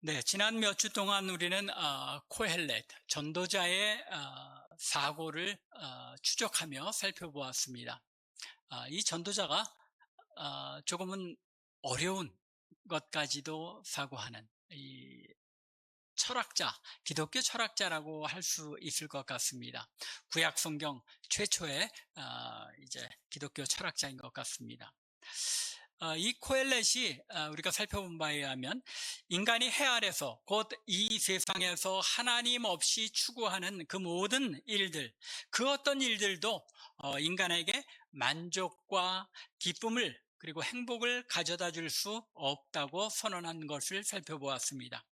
네, 지난 몇 주 동안 우리는 코헬렛, 전도자의 사고를 추적하며 살펴보았습니다. 이 전도자가 조금은 어려운 것까지도 사고하는 이 철학자, 기독교 철학자라고 할 수 있을 것 같습니다. 구약 성경 최초의 이제 기독교 철학자인 것 같습니다. 이 코엘렛이 우리가 살펴본 바에 의하면 인간이 해 아래서 곧 이 세상에서 하나님 없이 추구하는 그 모든 일들, 그 어떤 일들도 인간에게 만족과 기쁨을 그리고 행복을 가져다 줄 수 없다고 선언한 것을 살펴보았습니다.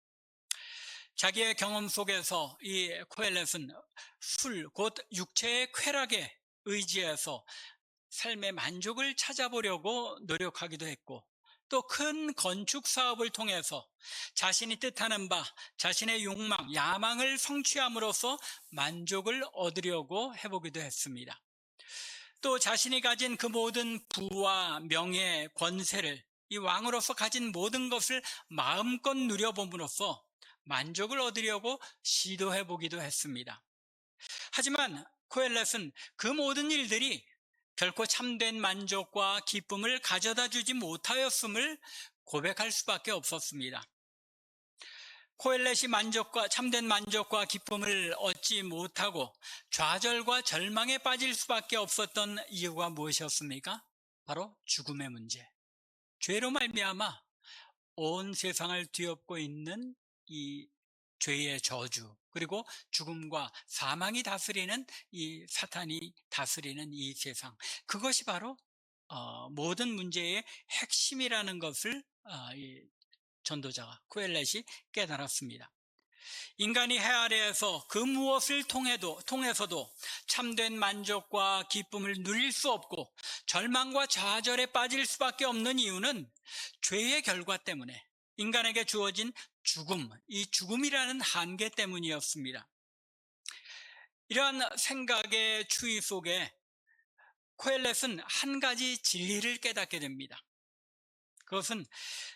자기의 경험 속에서 이 코엘렛은 술, 곧 육체의 쾌락에 의지해서 삶의 만족을 찾아보려고 노력하기도 했고, 또 큰 건축 사업을 통해서 자신이 뜻하는 바, 자신의 욕망, 야망을 성취함으로써 만족을 얻으려고 해보기도 했습니다. 또 자신이 가진 그 모든 부와 명예, 권세를 이 왕으로서 가진 모든 것을 마음껏 누려봄으로써 만족을 얻으려고 시도해보기도 했습니다. 하지만 코엘렛은 그 모든 일들이 결코 참된 만족과 기쁨을 가져다 주지 못하였음을 고백할 수밖에 없었습니다. 코엘렛이 참된 만족과 기쁨을 얻지 못하고 좌절과 절망에 빠질 수밖에 없었던 이유가 무엇이었습니까? 바로 죽음의 문제. 죄로 말미암아 온 세상을 뒤엎고 있는 이 죄의 저주, 그리고 죽음과 사망이 다스리는 이 사탄이 다스리는 이 세상, 그것이 바로 모든 문제의 핵심이라는 것을 이 전도자가 코엘렛이 깨달았습니다. 인간이 해 아래에서 그 무엇을 통해서도 참된 만족과 기쁨을 누릴 수 없고 절망과 좌절에 빠질 수밖에 없는 이유는 죄의 결과 때문에 인간에게 주어진 죽음, 이 죽음이라는 한계 때문이었습니다. 이러한 생각의 추이 속에 코엘렛은 한 가지 진리를 깨닫게 됩니다. 그것은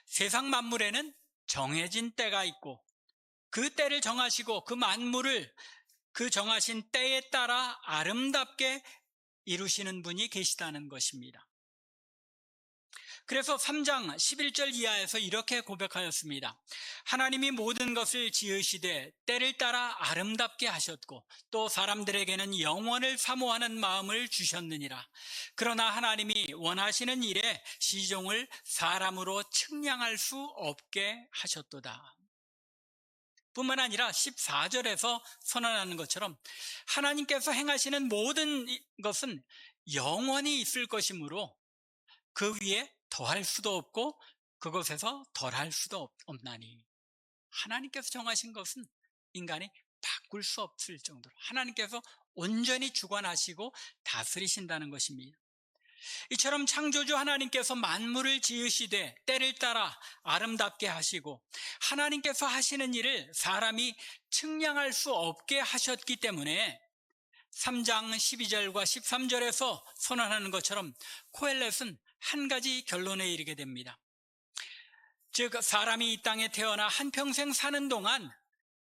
세상 만물에는 정해진 때가 있고 그 때를 정하시고 그 만물을 그 정하신 때에 따라 아름답게 이루시는 분이 계시다는 것입니다. 그래서 3장 11절 이하에서 이렇게 고백하였습니다. 하나님이 모든 것을 지으시되 때를 따라 아름답게 하셨고 또 사람들에게는 영원을 사모하는 마음을 주셨느니라. 그러나 하나님이 원하시는 일에 시종을 사람으로 측량할 수 없게 하셨도다. 뿐만 아니라 14절에서 선언하는 것처럼 하나님께서 행하시는 모든 것은 영원히 있을 것이므로 그 위에 더할 수도 없고 그것에서 덜할 수도 없나니, 하나님께서 정하신 것은 인간이 바꿀 수 없을 정도로 하나님께서 온전히 주관하시고 다스리신다는 것입니다. 이처럼 창조주 하나님께서 만물을 지으시되 때를 따라 아름답게 하시고 하나님께서 하시는 일을 사람이 측량할 수 없게 하셨기 때문에 3장 12절과 13절에서 선언하는 것처럼 코엘렛은 한 가지 결론에 이르게 됩니다. 즉 사람이 이 땅에 태어나 한평생 사는 동안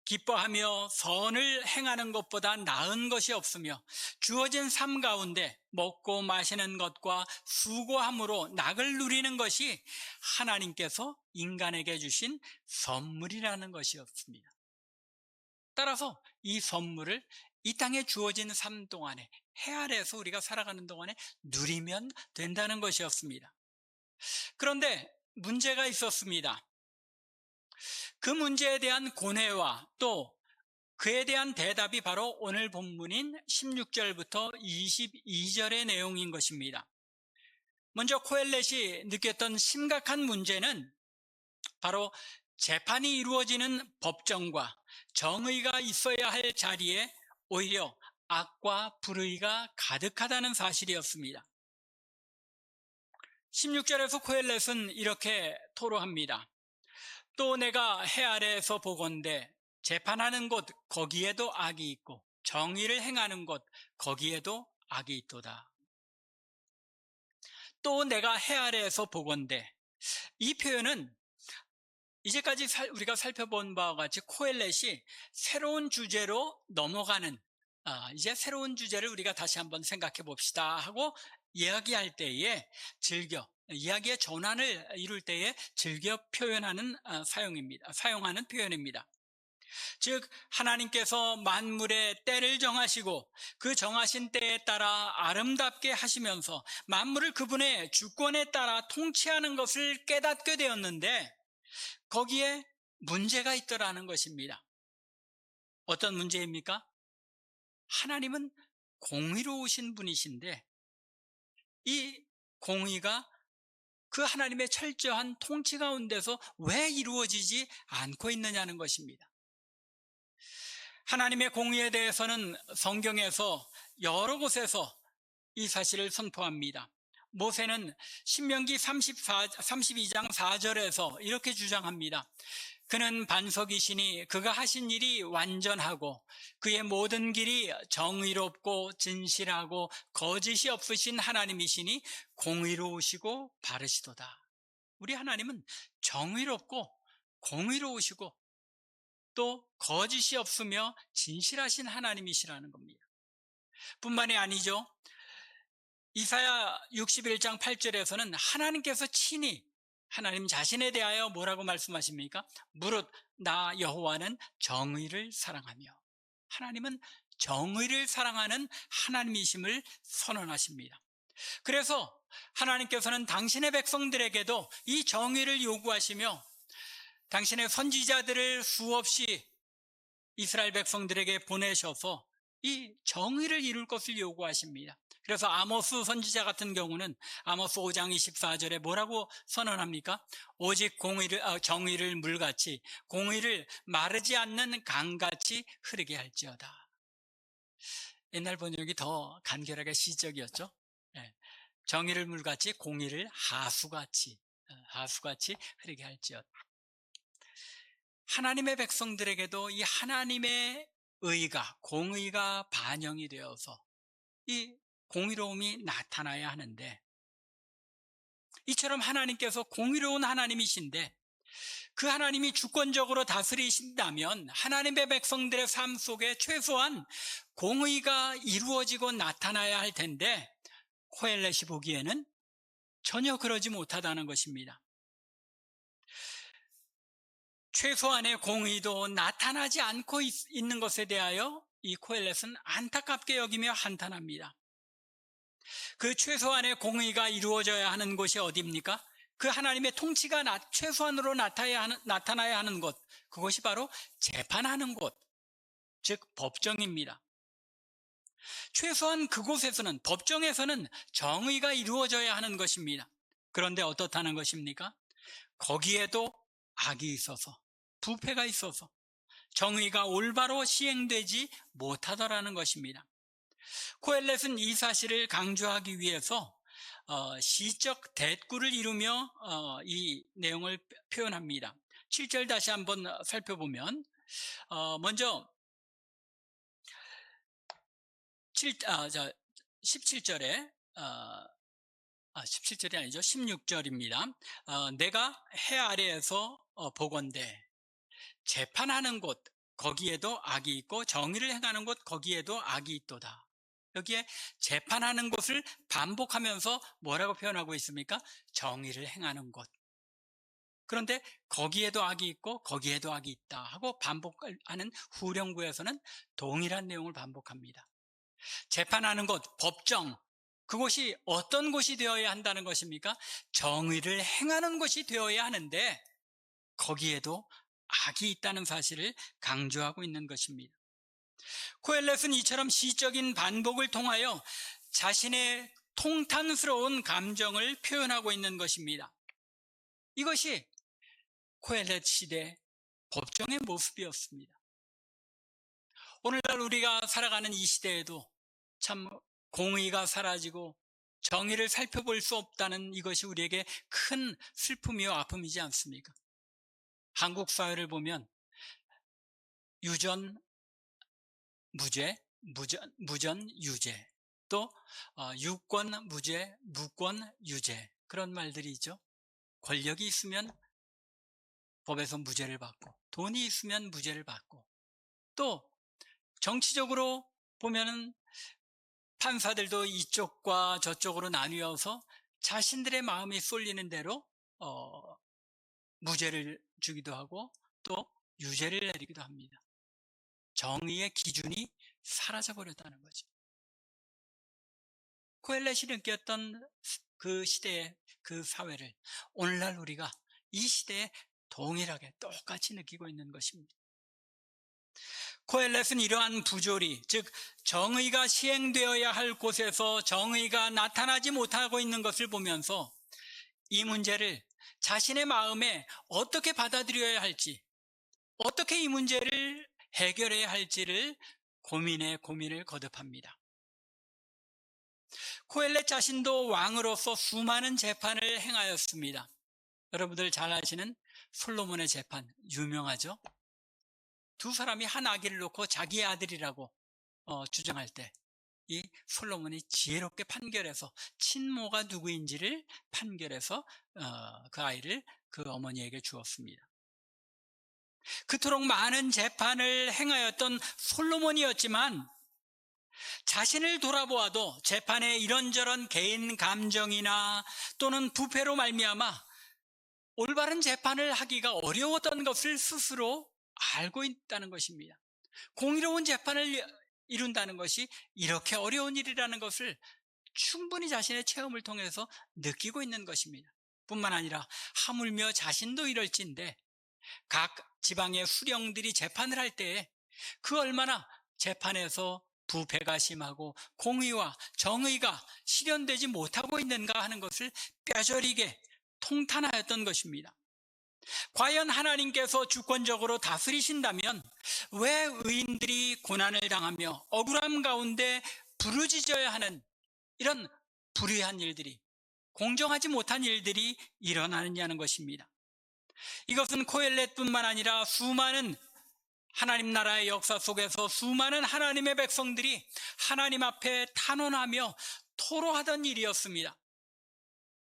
기뻐하며 선을 행하는 것보다 나은 것이 없으며 주어진 삶 가운데 먹고 마시는 것과 수고함으로 낙을 누리는 것이 하나님께서 인간에게 주신 선물이라는 것이었습니다. 따라서 이 선물을 이 땅에 주어진 삶 동안에, 해 아래에서 우리가 살아가는 동안에 누리면 된다는 것이었습니다. 그런데 문제가 있었습니다. 그 문제에 대한 고뇌와 또 그에 대한 대답이 바로 오늘 본문인 16절부터 22절의 내용인 것입니다. 먼저 코엘렛이 느꼈던 심각한 문제는 바로 재판이 이루어지는 법정과 정의가 있어야 할 자리에 오히려 악과 불의가 가득하다는 사실이었습니다. 16절에서 코엘렛은 이렇게 토로합니다. 또 내가 해 아래에서 보건대 재판하는 곳 거기에도 악이 있고 정의를 행하는 곳 거기에도 악이 있도다. 또 내가 해 아래에서 보건대, 이 표현은 이제까지 우리가 살펴본 바와 같이 코엘렛이 새로운 주제로 넘어가는, 이제 새로운 주제를 우리가 다시 한번 생각해 봅시다 하고 이야기할 때에 이야기의 전환을 이룰 때에 즐겨 표현하는 사용하는 표현입니다. 즉, 하나님께서 만물의 때를 정하시고 그 정하신 때에 따라 아름답게 하시면서 만물을 그분의 주권에 따라 통치하는 것을 깨닫게 되었는데, 거기에 문제가 있더라는 것입니다. 어떤 문제입니까? 하나님은 공의로우신 분이신데 이 공의가 그 하나님의 철저한 통치 가운데서 왜 이루어지지 않고 있느냐는 것입니다. 하나님의 공의에 대해서는 성경에서 여러 곳에서 이 사실을 선포합니다. 모세는 신명기 32장 4절에서 이렇게 주장합니다. 그는 반석이시니 그가 하신 일이 완전하고 그의 모든 길이 정의롭고 진실하고 거짓이 없으신 하나님이시니 공의로우시고 바르시도다. 우리 하나님은 정의롭고 공의로우시고 또 거짓이 없으며 진실하신 하나님이시라는 겁니다. 뿐만이 아니죠. 이사야 61장 8절에서는 하나님께서 친히 하나님 자신에 대하여 뭐라고 말씀하십니까? 무릇 나 여호와는 정의를 사랑하며, 하나님은 정의를 사랑하는 하나님이심을 선언하십니다. 그래서 하나님께서는 당신의 백성들에게도 이 정의를 요구하시며 당신의 선지자들을 수없이 이스라엘 백성들에게 보내셔서 이 정의를 이룰 것을 요구하십니다. 그래서 아모스 선지자 같은 경우는 아모스 5장 24절에 뭐라고 선언합니까? 오직 정의를 물같이 공의를 마르지 않는 강같이 흐르게 할지어다. 옛날 번역이 더 간결하게 시적이었죠. 네. 정의를 물같이 공의를 하수같이 흐르게 할지어다. 하나님의 백성들에게도 이 하나님의 의가, 공의가 반영이 되어서 이 공의로움이 나타나야 하는데, 이처럼 하나님께서 공의로운 하나님이신데 그 하나님이 주권적으로 다스리신다면 하나님의 백성들의 삶 속에 최소한 공의가 이루어지고 나타나야 할 텐데 코엘렛이 보기에는 전혀 그러지 못하다는 것입니다. 최소한의 공의도 나타나지 않고 있는 것에 대하여 이 코엘렛은 안타깝게 여기며 한탄합니다. 그 최소한의 공의가 이루어져야 하는 곳이 어디입니까? 그 하나님의 통치가 최소한으로 나타나야 하는 곳, 그것이 바로 재판하는 곳, 즉 법정입니다. 최소한 그곳에서는, 법정에서는 정의가 이루어져야 하는 것입니다. 그런데 어떻다는 것입니까? 거기에도 악이 있어서, 부패가 있어서 정의가 올바로 시행되지 못하더라는 것입니다. 코엘렛은 이 사실을 강조하기 위해서 시적 대꾸를 이루며 이 내용을 표현합니다. 7절 다시 한번 살펴보면 먼저 17절에 17절이 아니죠. 16절입니다. 내가 해 아래에서 보건대 재판하는 곳 거기에도 악이 있고 정의를 행하는 곳 거기에도 악이 있도다. 여기에 재판하는 곳을 반복하면서 뭐라고 표현하고 있습니까? 정의를 행하는 곳. 그런데 거기에도 악이 있고 거기에도 악이 있다 하고 반복하는 후령구에서는 동일한 내용을 반복합니다. 재판하는 곳, 법정, 그곳이 어떤 곳이 되어야 한다는 것입니까? 정의를 행하는 곳이 되어야 하는데 거기에도 악이 있다는 사실을 강조하고 있는 것입니다. 코엘렛은 이처럼 시적인 반복을 통하여 자신의 통탄스러운 감정을 표현하고 있는 것입니다. 이것이 코엘렛 시대 법정의 모습이었습니다. 오늘날 우리가 살아가는 이 시대에도 참 공의가 사라지고 정의를 살펴볼 수 없다는 이것이 우리에게 큰 슬픔이요 아픔이지 않습니까? 한국 사회를 보면 유전 무죄, 무전 유죄, 또 유권 무죄, 무권 유죄, 그런 말들이 있죠. 권력이 있으면 법에서 무죄를 받고, 돈이 있으면 무죄를 받고, 또 정치적으로 보면은 판사들도 이쪽과 저쪽으로 나뉘어서 자신들의 마음이 쏠리는 대로 무죄를 주기도 하고 또 유죄를 내리기도 합니다. 정의의 기준이 사라져버렸다는 거죠. 코엘렛이 느꼈던 그 시대의 그 사회를 오늘날 우리가 이 시대에 동일하게 똑같이 느끼고 있는 것입니다. 코엘렛은 이러한 부조리, 즉 정의가 시행되어야 할 곳에서 정의가 나타나지 못하고 있는 것을 보면서 이 문제를 자신의 마음에 어떻게 받아들여야 할지, 어떻게 이 문제를 해결해야 할지를 고민을 거듭합니다. 코엘렛 자신도 왕으로서 수많은 재판을 행하였습니다. 여러분들 잘 아시는 솔로몬의 재판, 유명하죠? 두 사람이 한 아기를 놓고 자기의 아들이라고 주장할 때 이 솔로몬이 지혜롭게 판결해서 친모가 누구인지를 판결해서 그 아이를 그 어머니에게 주었습니다. 그토록 많은 재판을 행하였던 솔로몬이었지만 자신을 돌아보아도 재판의 이런저런 개인 감정이나 또는 부패로 말미암아 올바른 재판을 하기가 어려웠던 것을 스스로 알고 있다는 것입니다. 공의로운 재판을 이룬다는 것이 이렇게 어려운 일이라는 것을 충분히 자신의 체험을 통해서 느끼고 있는 것입니다. 뿐만 아니라 하물며 자신도 이럴진데 각 지방의 수령들이 재판을 할 때에 그 얼마나 재판에서 부패가 심하고 공의와 정의가 실현되지 못하고 있는가 하는 것을 뼈저리게 통탄하였던 것입니다. 과연 하나님께서 주권적으로 다스리신다면 왜 의인들이 고난을 당하며 억울함 가운데 부르짖어야 하는 이런 불의한 일들이, 공정하지 못한 일들이 일어나느냐는 것입니다. 이것은 코엘렛뿐만 아니라 수많은 하나님 나라의 역사 속에서 수많은 하나님의 백성들이 하나님 앞에 탄원하며 토로하던 일이었습니다.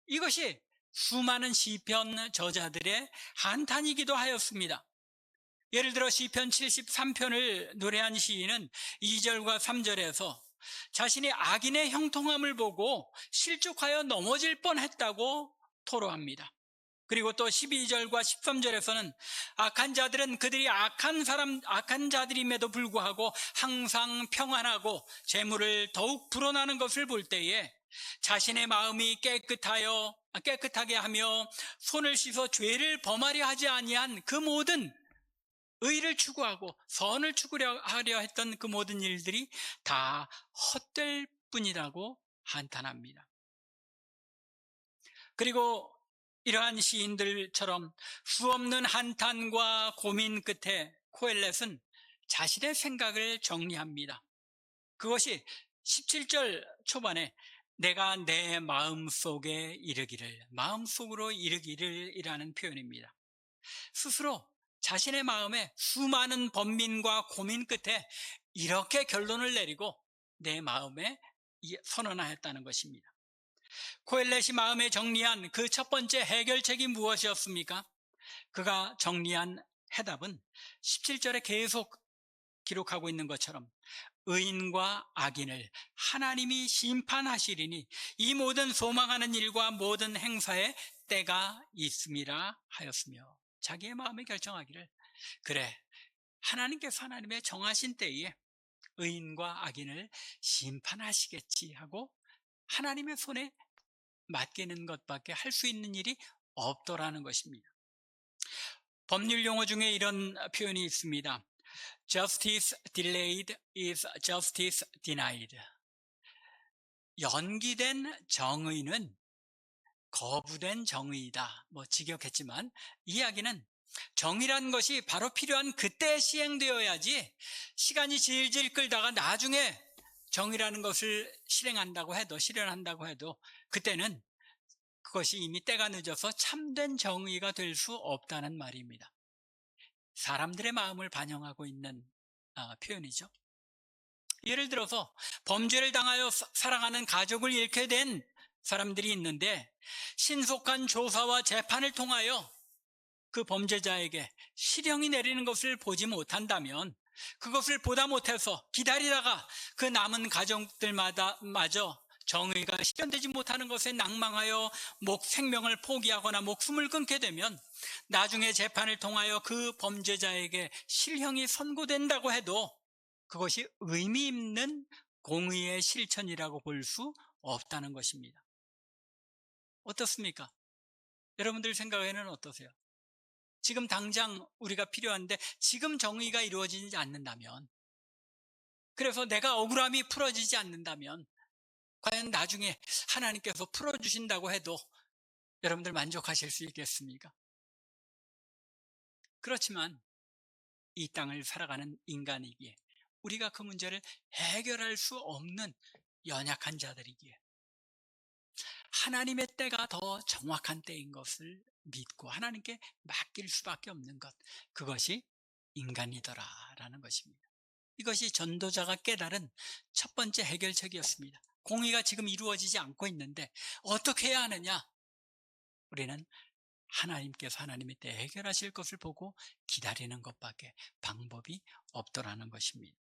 이것이 수많은 시편 저자들의 한탄이기도 하였습니다. 예를 들어 시편 73편을 노래한 시인은 2절과 3절에서 자신이 악인의 형통함을 보고 실족하여 넘어질 뻔했다고 토로합니다. 그리고 또 12절과 13절에서는 악한 자들은 그들이 악한 자들임에도 불구하고 항상 평안하고 재물을 더욱 불어나는 것을 볼 때에 자신의 마음이 깨끗하게 하며 손을 씻어 죄를 범하려 하지 아니한 그 모든 의를 추구하고 선을 추구하려 했던 그 모든 일들이 다 헛될 뿐이라고 한탄합니다. 그리고 이러한 시인들처럼 수없는 한탄과 고민 끝에 코엘렛은 자신의 생각을 정리합니다. 그것이 17절 초반에 내가 내 마음속에 이르기를, 마음속으로 이르기를 이라는 표현입니다. 스스로 자신의 마음에 수많은 번민과 고민 끝에 이렇게 결론을 내리고 내 마음에 선언하였다는 것입니다. 코엘렛이 마음에 정리한 그 첫 번째 해결책이 무엇이었습니까? 그가 정리한 해답은 17절에 계속 기록하고 있는 것처럼 의인과 악인을 하나님이 심판하시리니 이 모든 소망하는 일과 모든 행사에 때가 있음이라 하였으며, 자기의 마음에 결정하기를 그래, 하나님께서 하나님의 정하신 때에 의인과 악인을 심판하시겠지 하고 하나님의 손에 맡기는 것밖에 할 수 있는 일이 없더라는 것입니다. 법률 용어 중에 이런 표현이 있습니다. Justice delayed is justice denied. 연기된 정의는 거부된 정의이다. 직역했지만 이 이야기는 정의란 것이 바로 필요한 그때 시행되어야지 시간이 질질 끌다가 나중에 정의라는 것을 실현한다고 해도 그때는 그것이 이미 때가 늦어서 참된 정의가 될 수 없다는 말입니다. 사람들의 마음을 반영하고 있는 표현이죠. 예를 들어서 범죄를 당하여 사랑하는 가족을 잃게 된 사람들이 있는데 신속한 조사와 재판을 통하여 그 범죄자에게 실형이 내리는 것을 보지 못한다면, 그것을 보다 못해서 기다리다가 그 남은 가족들마다 마저 정의가 실현되지 못하는 것에 낭망하여 생명을 포기하거나 목숨을 끊게 되면, 나중에 재판을 통하여 그 범죄자에게 실형이 선고된다고 해도 그것이 의미 있는 공의의 실천이라고 볼 수 없다는 것입니다. 어떻습니까? 여러분들 생각에는 어떠세요? 지금 당장 우리가 필요한데 지금 정의가 이루어지지 않는다면, 그래서 내가 억울함이 풀어지지 않는다면, 과연 나중에 하나님께서 풀어주신다고 해도 여러분들 만족하실 수 있겠습니까? 그렇지만 이 땅을 살아가는 인간이기에, 우리가 그 문제를 해결할 수 없는 연약한 자들이기에, 하나님의 때가 더 정확한 때인 것을 믿고 하나님께 맡길 수밖에 없는 것, 그것이 인간이더라라는 것입니다. 이것이 전도자가 깨달은 첫 번째 해결책이었습니다. 공의가 지금 이루어지지 않고 있는데 어떻게 해야 하느냐? 우리는 하나님께서 하나님의 때 해결하실 것을 보고 기다리는 것밖에 방법이 없더라는 것입니다.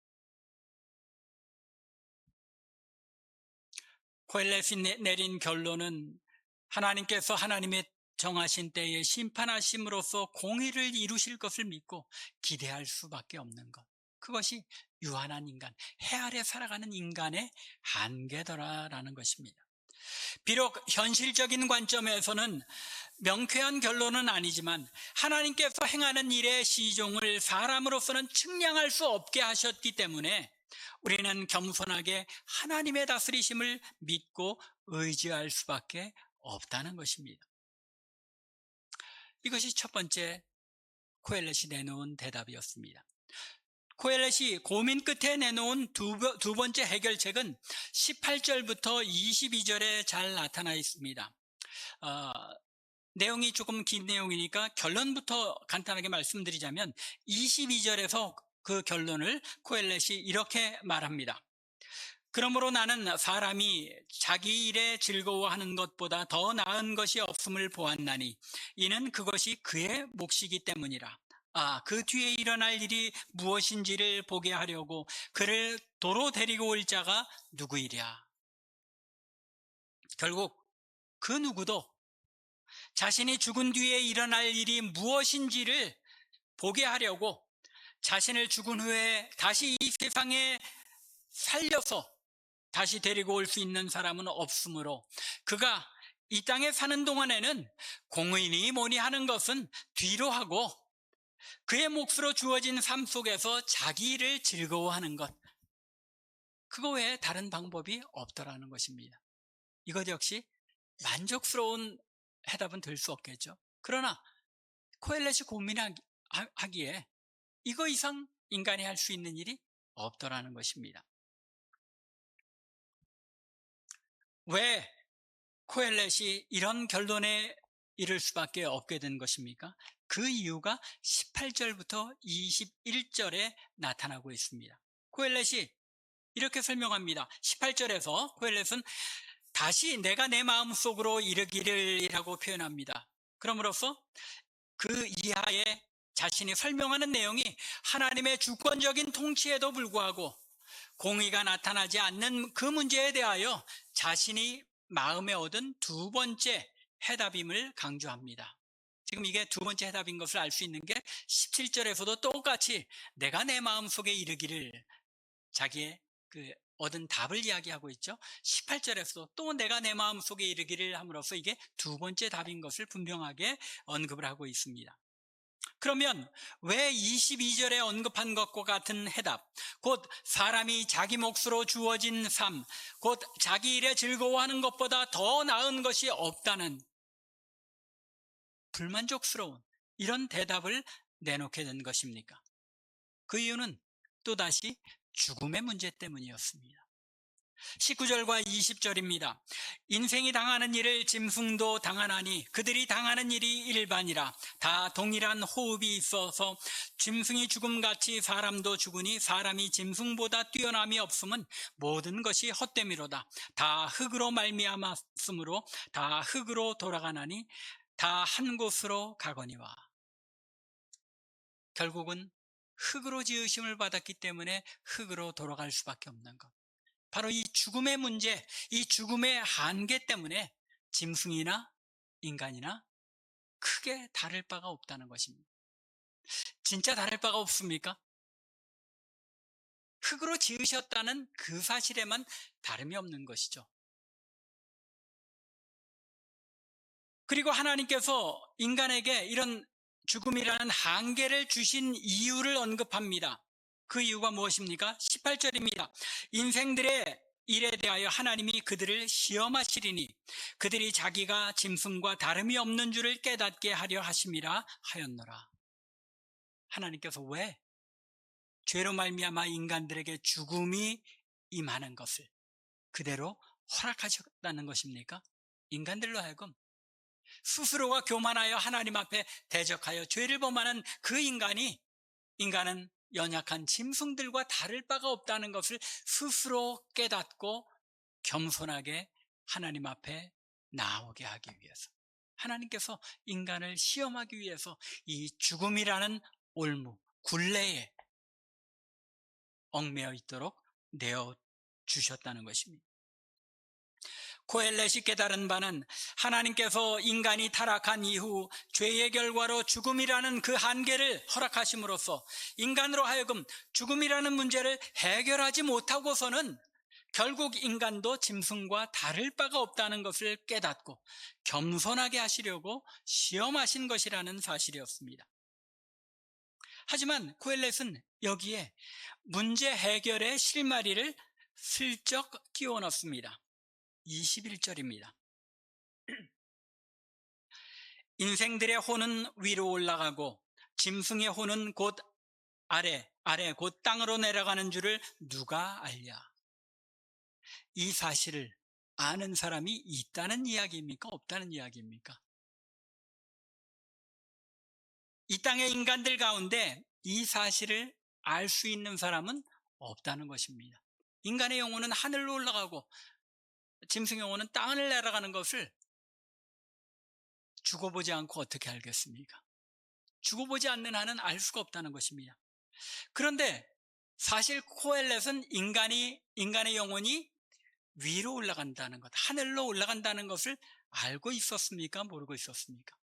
코엘렛이 내린 결론은 하나님께서 하나님의 정하신 때에 심판하심으로써 공의를 이루실 것을 믿고 기대할 수밖에 없는 것, 그것이 유한한 인간, 해 아래 살아가는 인간의 한계더라라는 것입니다. 비록 현실적인 관점에서는 명쾌한 결론은 아니지만, 하나님께서 행하는 일의 시종을 사람으로서는 측량할 수 없게 하셨기 때문에 우리는 겸손하게 하나님의 다스리심을 믿고 의지할 수밖에 없다는 것입니다. 이것이 첫 번째 코엘렛이 내놓은 대답이었습니다. 코엘렛이 고민 끝에 내놓은 두 번째 해결책은 18절부터 22절에 잘 나타나 있습니다. 내용이 조금 긴 내용이니까 결론부터 간단하게 말씀드리자면, 22절에서 그 결론을 코엘렛이 이렇게 말합니다. 그러므로 나는 사람이 자기 일에 즐거워하는 것보다 더 나은 것이 없음을 보았나니, 이는 그것이 그의 몫이기 때문이라. 그 뒤에 일어날 일이 무엇인지를 보게 하려고 그를 도로 데리고 올 자가 누구이랴. 결국 그 누구도 자신이 죽은 뒤에 일어날 일이 무엇인지를 보게 하려고 자신을 죽은 후에 다시 이 세상에 살려서 다시 데리고 올 수 있는 사람은 없으므로, 그가 이 땅에 사는 동안에는 공의니 뭐니 하는 것은 뒤로 하고 그의 몫으로 주어진 삶 속에서 자기 일을 즐거워하는 것, 그거 외에 다른 방법이 없더라는 것입니다. 이것 역시 만족스러운 해답은 될 수 없겠죠. 그러나 코엘렛이 고민하기에 이거 이상 인간이 할 수 있는 일이 없더라는 것입니다. 왜 코엘렛이 이런 결론에 이를 수밖에 없게 된 것입니까? 그 이유가 18절부터 21절에 나타나고 있습니다. 코엘렛이 이렇게 설명합니다. 18절에서 코엘렛은 다시 내가 내 마음속으로 이르기를이라고 표현합니다. 그럼으로써 그 이하에 자신이 설명하는 내용이 하나님의 주권적인 통치에도 불구하고 공의가 나타나지 않는 그 문제에 대하여 자신이 마음에 얻은 두 번째 해답임을 강조합니다. 지금 이게 두 번째 해답인 것을 알 수 있는 게 17절에서도 똑같이 내가 내 마음속에 이르기를, 자기의 그 얻은 답을 이야기하고 있죠. 18절에서도 또 내가 내 마음속에 이르기를 함으로써 이게 두 번째 답인 것을 분명하게 언급을 하고 있습니다. 그러면 왜 22절에 언급한 것과 같은 해답, 곧 사람이 자기 몫으로 주어진 삶, 곧 자기 일에 즐거워하는 것보다 더 나은 것이 없다는 불만족스러운 이런 대답을 내놓게 된 것입니까? 그 이유는 또다시 죽음의 문제 때문이었습니다. 19절과 20절입니다. 인생이 당하는 일을 짐승도 당하나니 그들이 당하는 일이 일반이라. 다 동일한 호흡이 있어서 짐승이 죽음같이 사람도 죽으니 사람이 짐승보다 뛰어남이 없음은 모든 것이 헛됨이로다. 다 흙으로 말미암았으므로 다 흙으로 돌아가나니 다 한 곳으로 가거니와. 결국은 흙으로 지으심을 받았기 때문에 흙으로 돌아갈 수밖에 없는 것. 바로 이 죽음의 문제, 이 죽음의 한계 때문에 짐승이나 인간이나 크게 다를 바가 없다는 것입니다. 진짜 다를 바가 없습니까? 흙으로 지으셨다는 그 사실에만 다름이 없는 것이죠. 그리고 하나님께서 인간에게 이런 죽음이라는 한계를 주신 이유를 언급합니다. 그 이유가 무엇입니까? 18절입니다. 인생들의 일에 대하여 하나님이 그들을 시험하시리니 그들이 자기가 짐승과 다름이 없는 줄을 깨닫게 하려 하심이라 하였노라. 하나님께서 왜 죄로 말미암아 인간들에게 죽음이 임하는 것을 그대로 허락하셨다는 것입니까? 인간들로 하여금 스스로가 교만하여 하나님 앞에 대적하여 죄를 범하는 그 인간은 연약한 짐승들과 다를 바가 없다는 것을 스스로 깨닫고 겸손하게 하나님 앞에 나오게 하기 위해서, 하나님께서 인간을 시험하기 위해서 이 죽음이라는 올무, 굴레에 얽매여 있도록 내어주셨다는 것입니다. 코엘렛이 깨달은 바는 하나님께서 인간이 타락한 이후 죄의 결과로 죽음이라는 그 한계를 허락하심으로써 인간으로 하여금 죽음이라는 문제를 해결하지 못하고서는 결국 인간도 짐승과 다를 바가 없다는 것을 깨닫고 겸손하게 하시려고 시험하신 것이라는 사실이었습니다. 하지만 코엘렛은 여기에 문제 해결의 실마리를 슬쩍 끼워 넣습니다. 21절입니다. 인생들의 혼은 위로 올라가고 짐승의 혼은 곧 아래 곧 땅으로 내려가는 줄을 누가 알랴. 이 사실을 아는 사람이 있다는 이야기입니까? 없다는 이야기입니까? 이 땅의 인간들 가운데 이 사실을 알 수 있는 사람은 없다는 것입니다. 인간의 영혼은 하늘로 올라가고 짐승의 영혼은 땅을 내려가는 것을 죽어보지 않고 어떻게 알겠습니까? 죽어보지 않는 한은 알 수가 없다는 것입니다. 그런데 사실 코엘렛은 인간의 영혼이 위로 올라간다는 것, 하늘로 올라간다는 것을 알고 있었습니까? 모르고 있었습니까?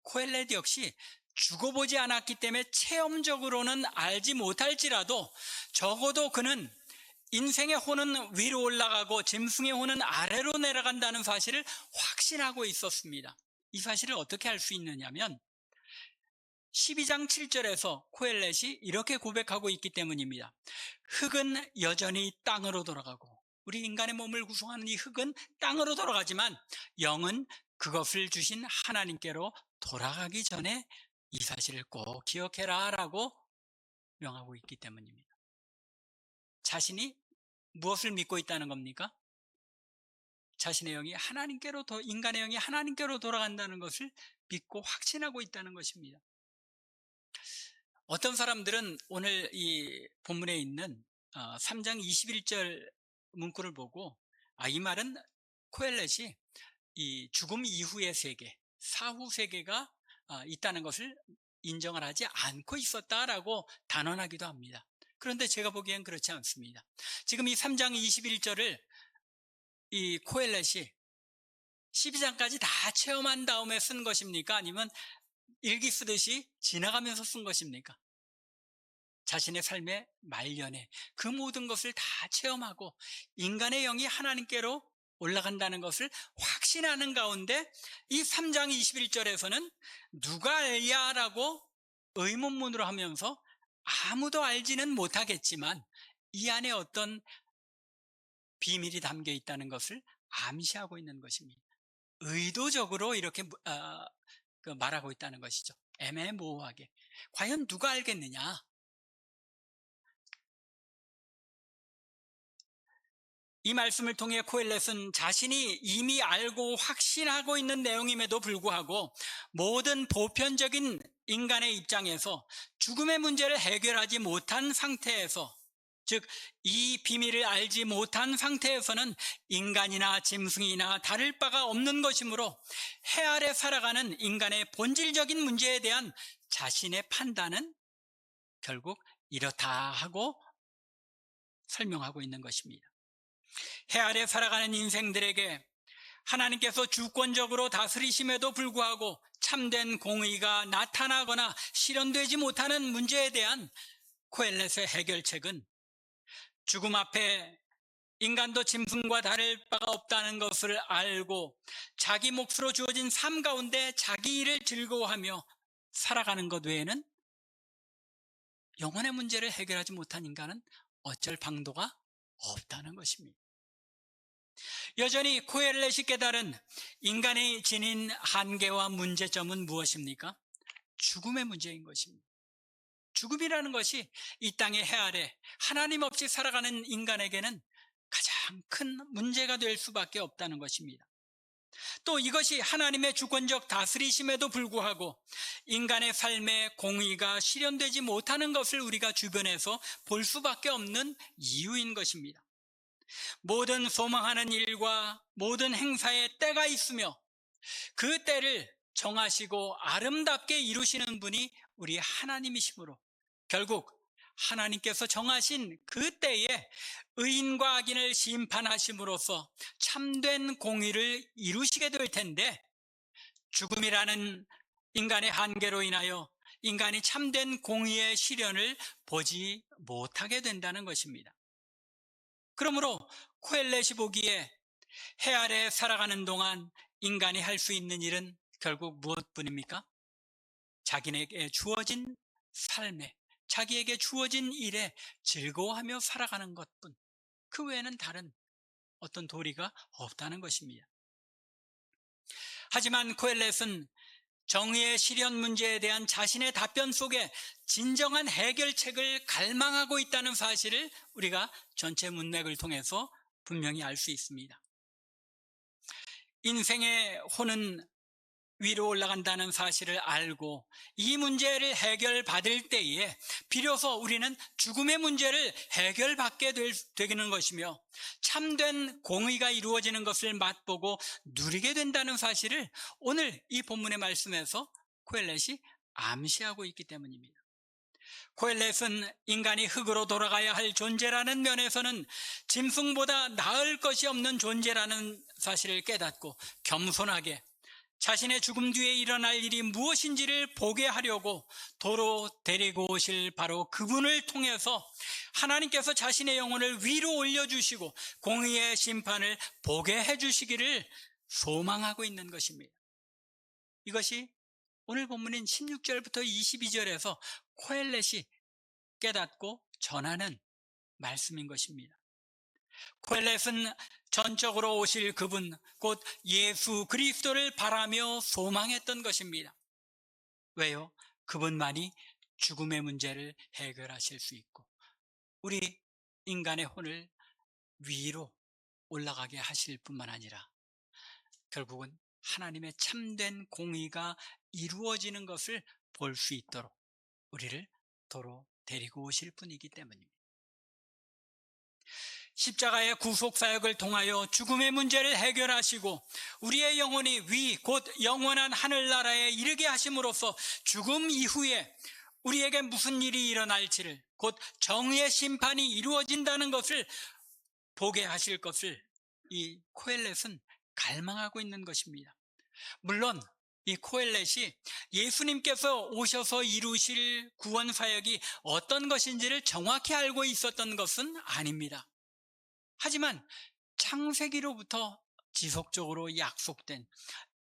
코엘렛 역시 죽어보지 않았기 때문에 체험적으로는 알지 못할지라도 적어도 그는 인생의 혼은 위로 올라가고 짐승의 혼은 아래로 내려간다는 사실을 확신하고 있었습니다. 이 사실을 어떻게 알 수 있느냐면 12장 7절에서 코엘렛이 이렇게 고백하고 있기 때문입니다. 흙은 여전히 땅으로 돌아가고 우리 인간의 몸을 구성하는 이 흙은 땅으로 돌아가지만 영은 그것을 주신 하나님께로 돌아가기 전에 이 사실을 꼭 기억해라 라고 명하고 있기 때문입니다. 자신이 무엇을 믿고 있다는 겁니까? 자신의 영이 인간의 영이 하나님께로 돌아간다는 것을 믿고 확신하고 있다는 것입니다. 어떤 사람들은 오늘 이 본문에 있는 3장 21절 문구를 보고 이 말은 코엘렛이 이 죽음 이후의 세계, 사후 세계가 있다는 것을 인정을 하지 않고 있었다라고 단언하기도 합니다. 그런데 제가 보기엔 그렇지 않습니다. 지금 이 3장 21절을 이 코엘렛이 12장까지 다 체험한 다음에 쓴 것입니까? 아니면 일기 쓰듯이 지나가면서 쓴 것입니까? 자신의 삶의 말년에 그 모든 것을 다 체험하고 인간의 영이 하나님께로 올라간다는 것을 확신하는 가운데 이 3장 21절에서는 누가 알야라고 의문문으로 하면서 아무도 알지는 못하겠지만 이 안에 어떤 비밀이 담겨 있다는 것을 암시하고 있는 것입니다. 의도적으로 이렇게 말하고 있다는 것이죠. 애매모호하게. 과연 누가 알겠느냐? 이 말씀을 통해 코엘렛은 자신이 이미 알고 확신하고 있는 내용임에도 불구하고 모든 보편적인 인간의 입장에서 죽음의 문제를 해결하지 못한 상태에서 즉, 이 비밀을 알지 못한 상태에서는 인간이나 짐승이나 다를 바가 없는 것이므로 해 아래 살아가는 인간의 본질적인 문제에 대한 자신의 판단은 결국 이렇다 하고 설명하고 있는 것입니다. 해 아래 살아가는 인생들에게 하나님께서 주권적으로 다스리심에도 불구하고 참된 공의가 나타나거나 실현되지 못하는 문제에 대한 코엘렛의 해결책은 죽음 앞에 인간도 짐승과 다를 바가 없다는 것을 알고 자기 몫으로 주어진 삶 가운데 자기 일을 즐거워하며 살아가는 것 외에는 영혼의 문제를 해결하지 못한 인간은 어쩔 방도가 없다는 것입니다. 여전히 코엘렛이 깨달은 인간이 지닌 한계와 문제점은 무엇입니까? 죽음의 문제인 것입니다. 죽음이라는 것이 이 땅의 해 아래 하나님 없이 살아가는 인간에게는 가장 큰 문제가 될 수밖에 없다는 것입니다. 또 이것이 하나님의 주권적 다스리심에도 불구하고 인간의 삶의 공의가 실현되지 못하는 것을 우리가 주변에서 볼 수밖에 없는 이유인 것입니다. 모든 소망하는 일과 모든 행사에 때가 있으며 그 때를 정하시고 아름답게 이루시는 분이 우리 하나님이시므로 결국 하나님께서 정하신 그 때에 의인과 악인을 심판하심으로써 참된 공의를 이루시게 될 텐데, 죽음이라는 인간의 한계로 인하여 인간이 참된 공의의 실현을 보지 못하게 된다는 것입니다. 그러므로 코엘렛이 보기에 해 아래 살아가는 동안 인간이 할 수 있는 일은 결국 무엇뿐입니까? 자기에게 주어진 삶에, 자기에게 주어진 일에 즐거워하며 살아가는 것뿐, 그 외에는 다른 어떤 도리가 없다는 것입니다. 하지만 코엘렛은 정의의 실현 문제에 대한 자신의 답변 속에 진정한 해결책을 갈망하고 있다는 사실을 우리가 전체 문맥을 통해서 분명히 알 수 있습니다. 인생의 혼은 위로 올라간다는 사실을 알고 이 문제를 해결받을 때에 비로소 우리는 죽음의 문제를 해결받게 되는 것이며 참된 공의가 이루어지는 것을 맛보고 누리게 된다는 사실을 오늘 이 본문의 말씀에서 코엘렛이 암시하고 있기 때문입니다. 코엘렛은 인간이 흙으로 돌아가야 할 존재라는 면에서는 짐승보다 나을 것이 없는 존재라는 사실을 깨닫고 겸손하게 자신의 죽음 뒤에 일어날 일이 무엇인지를 보게 하려고 도로 데리고 오실 바로 그분을 통해서 하나님께서 자신의 영혼을 위로 올려주시고 공의의 심판을 보게 해주시기를 소망하고 있는 것입니다. 이것이 오늘 본문인 16절부터 22절에서 코엘렛이 깨닫고 전하는 말씀인 것입니다. 코엘렛은 전적으로 오실 그분, 곧 예수 그리스도를 바라며 소망했던 것입니다. 왜요? 그분만이 죽음의 문제를 해결하실 수 있고 우리 인간의 혼을 위로 올라가게 하실 뿐만 아니라 결국은 하나님의 참된 공의가 이루어지는 것을 볼 수 있도록 우리를 도로 데리고 오실 분이기 때문입니다. 십자가의 구속사역을 통하여 죽음의 문제를 해결하시고 우리의 영혼이 위 곧 영원한 하늘나라에 이르게 하심으로써 죽음 이후에 우리에게 무슨 일이 일어날지를 곧 정의의 심판이 이루어진다는 것을 보게 하실 것을 이 코엘렛은 갈망하고 있는 것입니다. 물론 이 코엘렛이 예수님께서 오셔서 이루실 구원사역이 어떤 것인지를 정확히 알고 있었던 것은 아닙니다. 하지만 창세기로부터 지속적으로 약속된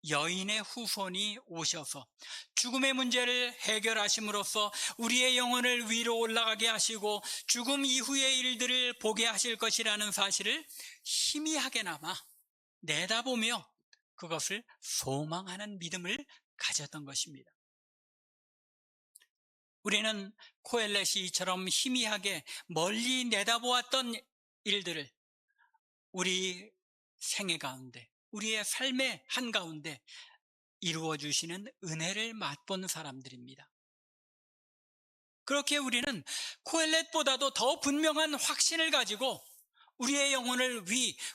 여인의 후손이 오셔서 죽음의 문제를 해결하심으로써 우리의 영혼을 위로 올라가게 하시고 죽음 이후의 일들을 보게 하실 것이라는 사실을 희미하게나마 내다보며 그것을 소망하는 믿음을 가졌던 것입니다. 우리는 코엘렛이 이처럼 희미하게 멀리 내다보았던 일들을 우리 생애 가운데, 우리의 삶의 한가운데 이루어 주시는 은혜를 맛본 사람들입니다. 그렇게 우리는 코엘렛보다도 더 분명한 확신을 가지고 우리의 영혼을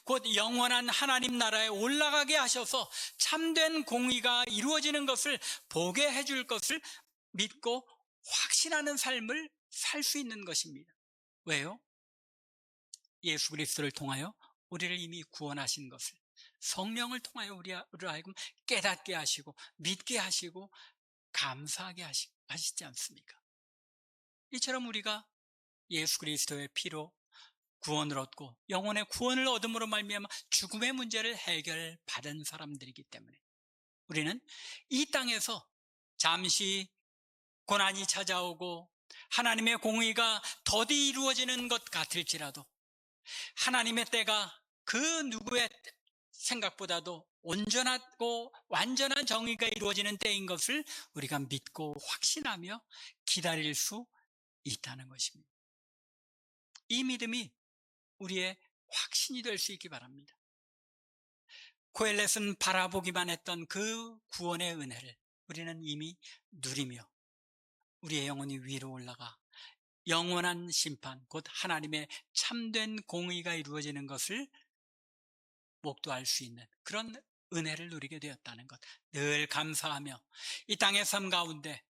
곧 영원한 하나님 나라에 올라가게 하셔서 참된 공의가 이루어지는 것을 보게 해줄 것을 믿고 확신하는 삶을 살 수 있는 것입니다. 왜요? 예수 그리스도를 통하여 우리를 이미 구원하신 것을, 성령을 통하여 우리를 하여금 깨닫게 하시고 믿게 하시고 감사하게 하시지 않습니까? 이처럼 우리가 예수 그리스도의 피로 구원을 얻고 영혼의 구원을 얻음으로 말미암아 죽음의 문제를 해결받은 사람들이기 때문에 우리는 이 땅에서 잠시 고난이 찾아오고 하나님의 공의가 더디 이루어지는 것 같을지라도 하나님의 때가 그 누구의 생각보다도 온전하고 완전한 정의가 이루어지는 때인 것을 우리가 믿고 확신하며 기다릴 수 있다는 것입니다. 이 믿음이 우리의 확신이 될 수 있기 바랍니다. 코엘렛은 바라보기만 했던 그 구원의 은혜를 우리는 이미 누리며 우리의 영혼이 위로 올라가 영원한 심판, 곧 하나님의 참된 공의가 이루어지는 것을 목도할 수 있는 그런 은혜를 누리게 되었다는 것, 늘 감사하며 이 땅의 삶 가운데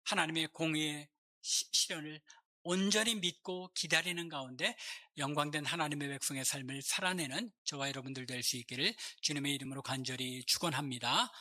하나님의 공의의 실현을 온전히 믿고 기다리는 가운데 영광된 하나님의 백성의 삶을 살아내는 저와 여러분들 될 수 있기를 주님의 이름으로 간절히 축원합니다.